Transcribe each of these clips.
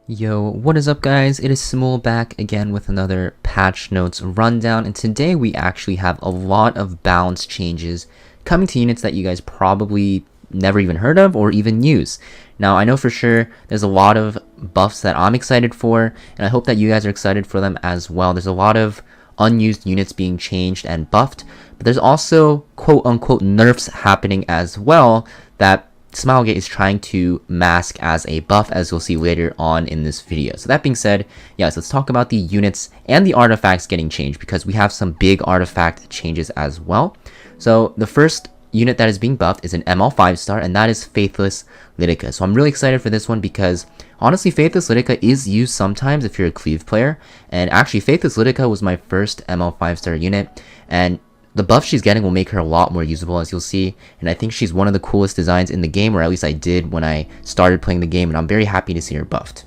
Yo, what is up guys? It is Samool back again with another patch notes rundown, and today we actually have a lot of balance changes coming to units that you guys probably never even heard of or even use. Now I know for sure there's a lot of buffs that I'm excited for, and I hope that you guys are excited for them as well. There's a lot of unused units being changed and buffed, but there's also quote-unquote nerfs happening as well that Smilegate is trying to mask as a buff, as you'll see later on in this video. So that being said, yes, let's talk about the units and the artifacts getting changed, because we have some big artifact changes as well. So the first unit that is being buffed is an ML 5-star, and that is Faithless Lidica. So I'm really excited for this one because honestly, Faithless Lidica is used sometimes if you're a cleave player, and actually Faithless Lidica was my first ML 5-star unit, and the buff she's getting will make her a lot more usable, as you'll see, and I think she's one of the coolest designs in the game, or at least I did when I started playing the game, and I'm very happy to see her buffed.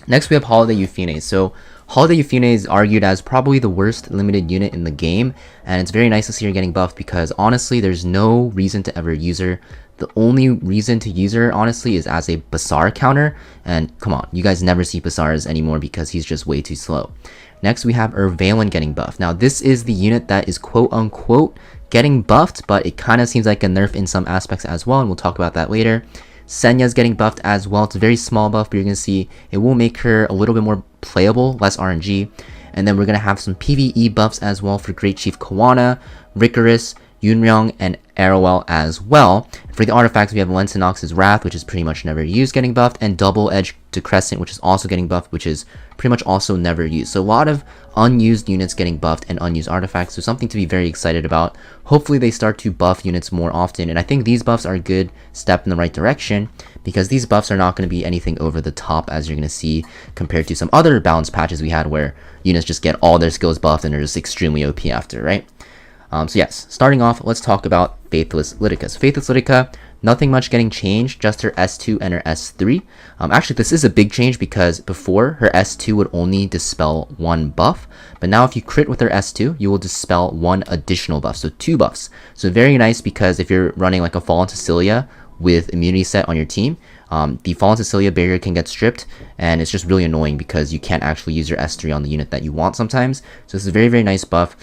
Next we have Holiday Yufine. So Holiday Yufine is argued as probably the worst limited unit in the game, and it's very nice to see her getting buffed because honestly there's no reason to ever use her. The only reason to use her honestly is as a Basar counter, and come on, you guys never see Basars anymore because he's just way too slow. Next we have Ervalen getting buffed. Now this is the unit that is quote unquote getting buffed, but it kind of seems like a nerf in some aspects as well, and we'll talk about that later. Senya is getting buffed as well. It's a very small buff, but you're going to see it will make her a little bit more playable, less RNG. And then we're going to have some PVE buffs as well for Great Chief Khwana, Rikoris, Yunryong, and Arowell as well. For the artifacts, we have Alencinox's Wrath, which is pretty much never used, getting buffed, and Double Edge Decrescent, which is also getting buffed, which is pretty much also never used. So a lot of unused units getting buffed and unused artifacts, so something to be very excited about. Hopefully they start to buff units more often, and I think these buffs are a good step in the right direction, because these buffs are not going to be anything over the top, as you're going to see, compared to some other balance patches we had where units just get all their skills buffed and are just extremely OP after, right? So yes, starting off, let's talk about Faithless Lidica. So Faithless Lidica, nothing much getting changed, just her S2 and her S3. Actually, this is a big change because before, her S2 would only dispel one buff, but now if you crit with her S2, you will dispel one additional buff, so 2 buffs. So very nice, because if you're running like a Fallen Cecilia with immunity set on your team, the Fallen Cecilia barrier can get stripped, and it's just really annoying because you can't actually use your S3 on the unit that you want sometimes. So this is a very, very nice buff.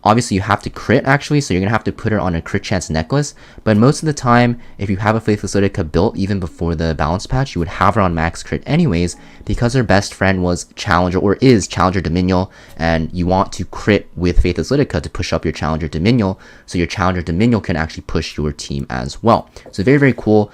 Obviously you have to crit actually, so you're gonna have to put her on a crit chance necklace, but most of the time if you have a Faithless Lidica built even before the balance patch, you would have her on max crit anyways, because her best friend was Challenger, or is Challenger Dominion, and you want to crit with Faithless Lidica to push up your Challenger Dominion, so your Challenger Dominion can actually push your team as well. So very, very cool.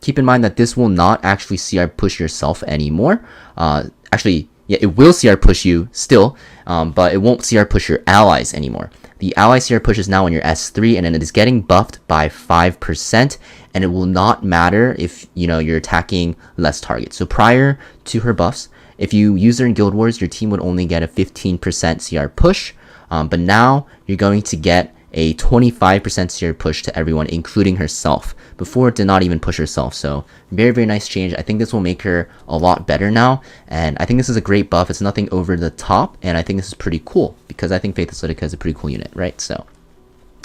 Keep in mind that this will not actually CR push yourself anymore. Actually, yeah, it will CR push you still, but it won't CR push your allies anymore. The ally CR push is now on your S3, and then it is getting buffed by 5%, and it will not matter if you're attacking less targets. So prior to her buffs, if you use her in Guild Wars, your team would only get a 15% CR push, but now you're going to get a 25% CR push to everyone, including herself. Before, it did not even push herself, so very, very nice change. I think this will make her a lot better now, and I think this is a great buff. It's nothing over the top, and I think this is pretty cool, because I think Faithless Lidica is a pretty cool unit, right? So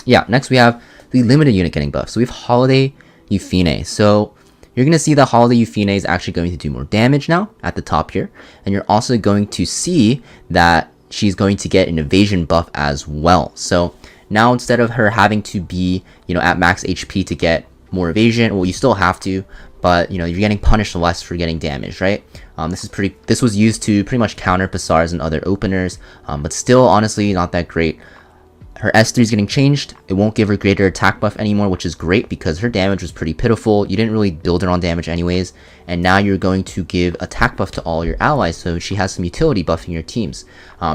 yeah, next we have the limited unit getting buffed. So we have Holiday Yufine. So you're going to see that Holiday Yufine is actually going to do more damage now at the top here, and you're also going to see that she's going to get an evasion buff as well. So now instead of her having to be, at max HP to get more evasion, well, you still have to, but you're getting punished less for getting damaged, right? This was used to pretty much counter Basars and other openers, but still honestly not that great. Her S3 is getting changed. It won't give her greater attack buff anymore, which is great because her damage was pretty pitiful. You didn't really build her on damage anyways, and now you're going to give attack buff to all your allies, so she has some utility buffing your teams.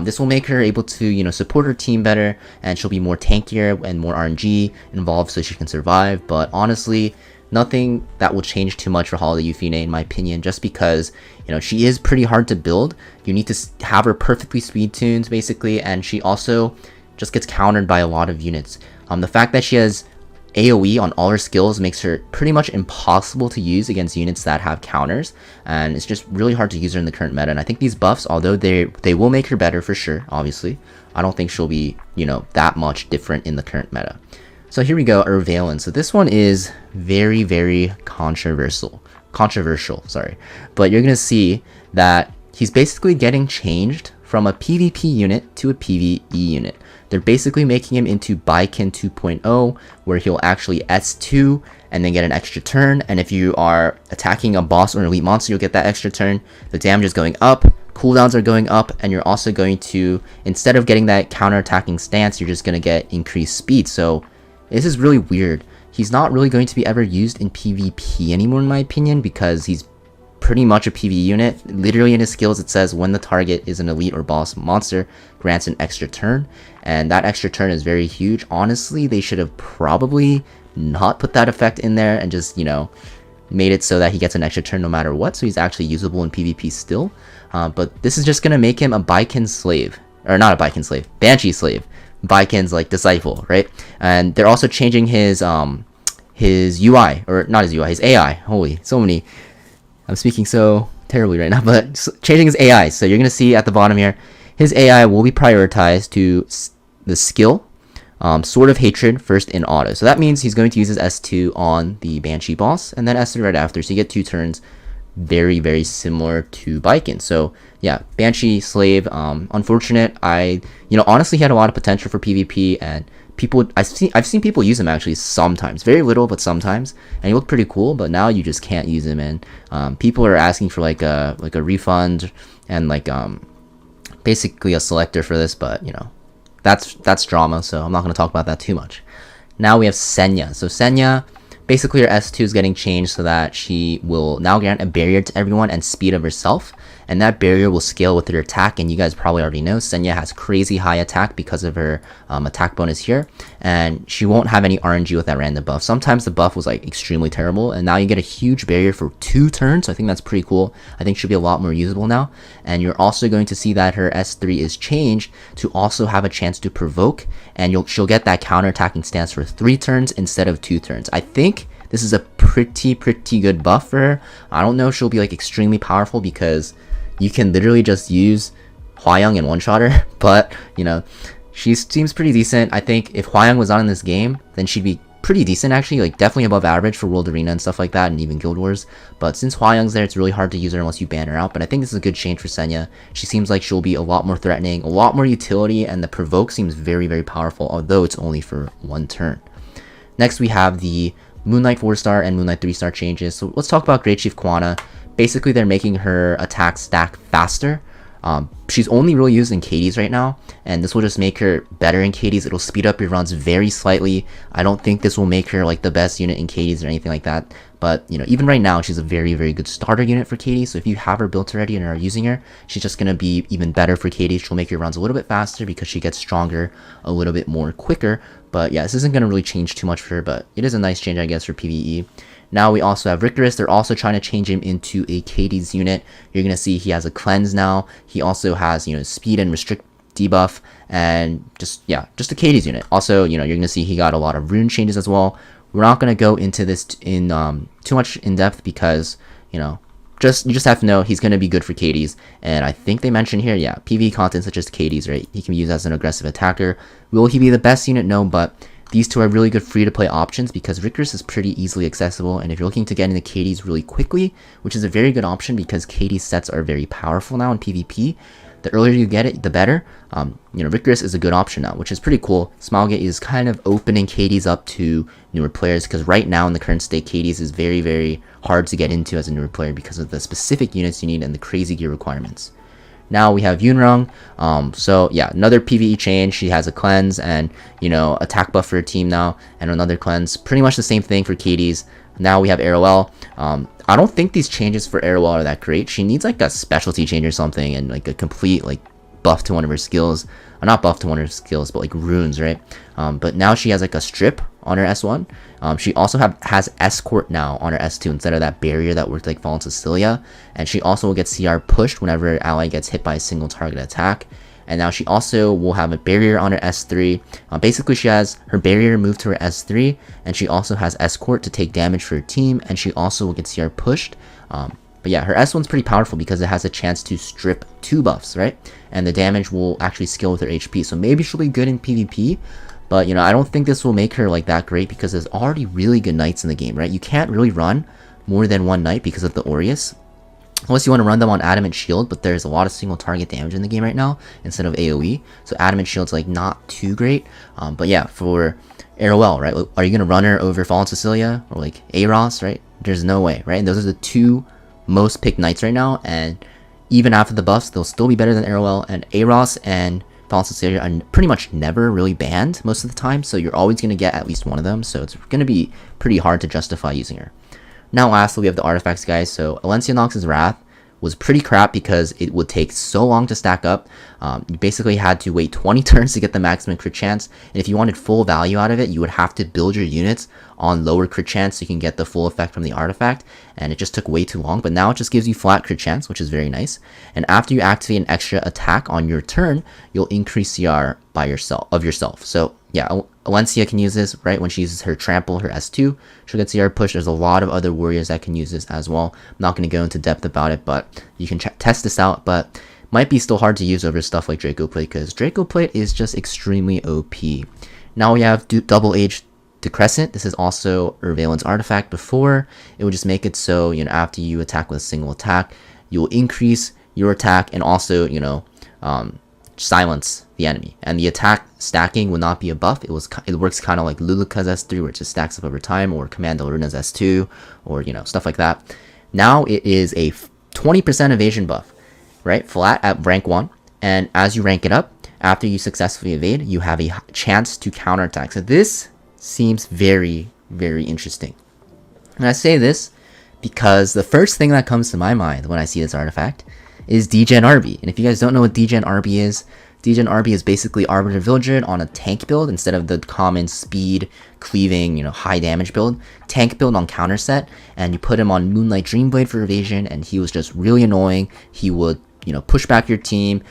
This will make her able to support her team better, and she'll be more tankier and more RNG involved so she can survive. But honestly, nothing that will change too much for Holiday Yufine in my opinion, just because she is pretty hard to build. You need to have her perfectly speed tuned basically, and she also just gets countered by a lot of units. The fact that she has AoE on all her skills makes her pretty much impossible to use against units that have counters, and it's just really hard to use her in the current meta. And I think these buffs, although they will make her better for sure, obviously, I don't think she'll be that much different in the current meta. So here we go, Ervalen. So this one is very, very controversial, sorry, but you're gonna see that he's basically getting changed from a PvP unit to a PvE unit. They're basically making him into Baiken 2.0, where he'll actually S2 and then get an extra turn, and if you are attacking a boss or an elite monster, you'll get that extra turn. The damage is going up, cooldowns are going up, and you're also going to, instead of getting that counter-attacking stance, you're just going to get increased speed. So this is really weird. He's not really going to be ever used in PvP anymore, in my opinion, because he's pretty much a PvE unit. Literally in his skills it says when the target is an elite or boss monster, grants an extra turn, and that extra turn is very huge. Honestly, they should have probably not put that effect in there and just, you know, made it so that he gets an extra turn no matter what, so he's actually usable in PvP still. But this is just gonna make him a Baiken slave, or not a Baiken slave, Banshee slave. Baiken's like disciple, right? And they're also changing his UI, or not his UI, his AI. Holy, so many. I'm speaking so terribly right now, but changing his AI. So you're gonna see at the bottom here, his AI will be prioritized to the skill, Sword of Hatred first in auto. So that means he's going to use his S2 on the Banshee boss, and then S3 right after. So you get 2 turns, very, very similar to Baiken. So yeah, Banshee slave, unfortunate. Honestly, he had a lot of potential for PvP, and I've seen people use him actually sometimes, very little, but sometimes, and he looked pretty cool. But now you just can't use him, and people are asking for like a refund and like basically a selector for this, but you know, that's drama, so I'm not going to talk about that too much. Now we have Senya. So Senya, basically her S2 is getting changed so that she will now grant a barrier to everyone and speed of herself, and that barrier will scale with her attack. And you guys probably already know Senya has crazy high attack because of her attack bonus here, and she won't have any RNG with that random buff. Sometimes the buff was like extremely terrible, and now you get a huge barrier for 2 turns, so I think that's pretty cool. I think she'll be a lot more usable now. And you're also going to see that her S3 is changed to also have a chance to provoke, and she'll get that counter-attacking stance for 3 turns instead of 2 turns. I think this is a pretty good buff for her. I don't know if she'll be like extremely powerful, because you can literally just use Hwayoung and one-shot her, but you know, she seems pretty decent. I think if Hwayoung was not in this game, then she'd be pretty decent actually, like definitely above average for World Arena and stuff like that, and even Guild Wars. But since Hwayoung's there, it's really hard to use her unless you ban her out. But I think this is a good change for Senya. She seems like she'll be a lot more threatening, a lot more utility, and the provoke seems very powerful, although it's only for 1 turn. Next we have the Moonlight 4-star and Moonlight 3-star changes. So let's talk about Great Chief Khwana. Basically, they're making her attack stack faster. She's only really used in KDs right now, and this will just make her better in KDs. It'll speed up your runs very slightly. I don't think this will make her like the best unit in KDs or anything like that, but you know, even right now, she's a very good starter unit for KDs. So if you have her built already and are using her, she's just gonna be even better for KDs. She'll make your runs a little bit faster because she gets stronger a little bit more quicker. But yeah, this isn't gonna really change too much for her, but it is a nice change, I guess, for PvE. Now we also have Rikoris. They're also trying to change him into a KD's unit. You're going to see he has a cleanse now. He also has, you know, speed and restrict debuff, and just a KD's unit. Also, you know, you're going to see he got a lot of rune changes as well. We're not going to go into this in too much in depth because, you know, you just have to know he's going to be good for KDs. And I think they mentioned here, yeah, PvE content such as KDs, right? He can be used as an aggressive attacker. Will he be the best unit? No, but these two are really good free-to-play options because Rikoris is pretty easily accessible, and if you're looking to get into KDs really quickly, which is a very good option because KD sets are very powerful now in PvP, the earlier you get it, the better. You know, Rikoris is a good option now, which is pretty cool. Smilegate is kind of opening KDs up to newer players because right now in the current state, KDs is very hard to get into as a newer player because of the specific units you need and the crazy gear requirements. Now we have Yunrung. So yeah, another PvE change. She has a cleanse and, you know, attack buff for her team now, and another cleanse. Pretty much the same thing for KDs. Now we have Arowell. I don't think these changes for Arowell are that great. She needs like a specialty change or something, and like a complete like buff to one of her skills. Not buff to one of her skills, but like runes, right? But now she has like a strip on her S1. She also has escort now on her S2 instead of that barrier that worked like Fallen Cecilia. And she also will get CR pushed whenever her ally gets hit by a single target attack. And now she also will have a barrier on her S3. Basically, she has her barrier moved to her S3, and she also has escort to take damage for her team, and she also will get CR pushed. But yeah, her S1's pretty powerful because it has a chance to strip 2 buffs, right? And the damage will actually scale with her HP. So maybe she'll be good in PvP, but you know, I don't think this will make her like that great because there's already really good knights in the game, right? You can't really run more than 1 knight because of the Aureus. unless you want to run them on Adamant Shield, but there's a lot of single target damage in the game right now instead of AoE. So Adamant Shield's like not too great. But yeah, for Arowell, right? Are you gonna run her over Fallen Cecilia or like Aros, right? There's no way, right? And those are the two most picked knights right now, and even after the buffs, they'll still be better than Arowell. And Aros and Fallen Cecilia are pretty much never really banned most of the time, so you're always gonna get at least one of them. So it's gonna be pretty hard to justify using her. Now lastly, we have the artifacts, guys. So Alencinox's Wrath was pretty crap because it would take so long to stack up. You basically had to wait 20 turns to get the maximum crit chance, and if you wanted full value out of it, you would have to build your units on lower crit chance so you can get the full effect from the artifact, and it just took way too long. But now it just gives you flat crit chance, which is very nice. And after you activate an extra attack on your turn, you'll increase CR by yourself. So yeah, Alencia can use this, right? When she uses her trample, her S2, she'll get CR push. There's a lot of other warriors that can use this as well. I'm not going to go into depth about it, but you can test this out. But might be still hard to use over stuff like Draco Plate, because Draco Plate is just extremely OP. Now we have Double Age Decrescent. This is also Ervalen's artifact. Before, it would just make it so, you know, after you attack with a single attack, you'll increase your attack and also, you know, silence the enemy, and the attack stacking would not be a buff. It works kind of like LIDICA'S S3, where it just stacks up over time, or Command Luna's S2, or you know, stuff like that. Now it is a 20% evasion buff, right? Flat at rank 1, and as you rank it up, after you successfully evade, you have a chance to counterattack. So this seems very, very interesting. And I say this because the first thing that comes to my mind when I see this artifact is Degen RB. And if you guys don't know what Degen RB is basically Arbiter Villager on a tank build instead of the common speed, cleaving, you know, high damage build. Tank build on counter set, and you put him on Moonlight Dreamblade for evasion, and he was just really annoying. He would, you know, push back your team.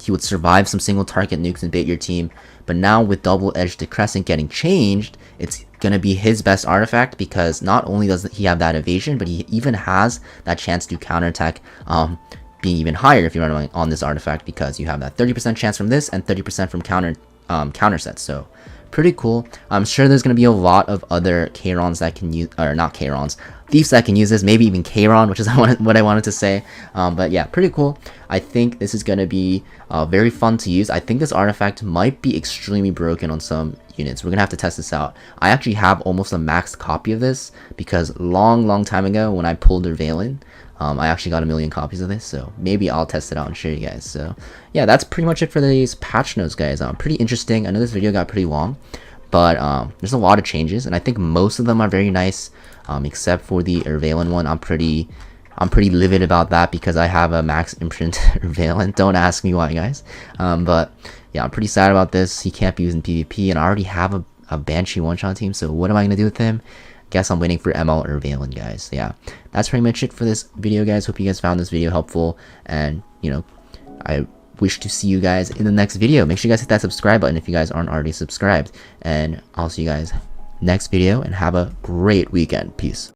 He would survive some single target nukes and bait your team. But now with Double Edge Decrescent getting changed, it's gonna be his best artifact, because not only does he have that evasion, but he even has that chance to counterattack, being even higher if you're running on this artifact, because you have that 30% chance from this and 30% from counter sets. So pretty cool. I'm sure there's going to be a lot of other Chaerons that can use, or not Chaerons, thieves that can use this, maybe even Chaeron, which is what I wanted to say. But yeah, pretty cool. I think this is going to be very fun to use. I think this artifact might be extremely broken on some units. We're going to have to test this out. I actually have almost a maxed copy of this, because long time ago when I pulled Ervalen, I actually got 1 million copies of this, so maybe I'll test it out and show you guys. So yeah, that's pretty much it for these patch notes, guys. Pretty interesting. I know this video got pretty long, but there's a lot of changes, and I think most of them are very nice, except for the Ervalen one. I'm pretty livid about that, because I have a max imprint Ervalen. Don't ask me why, guys. But yeah, I'm pretty sad about this. He can't be used in PvP, and I already have a Banshee one-shot team, so what am I going to do with him? Guess I'm waiting for ML Ervalen, guys. Yeah, that's pretty much it for this video, guys. Hope you guys found this video helpful, and you know, I wish to see you guys in the next video. Make sure you guys hit that subscribe button if you guys aren't already subscribed, and I'll see you guys next video, and have a great weekend. Peace.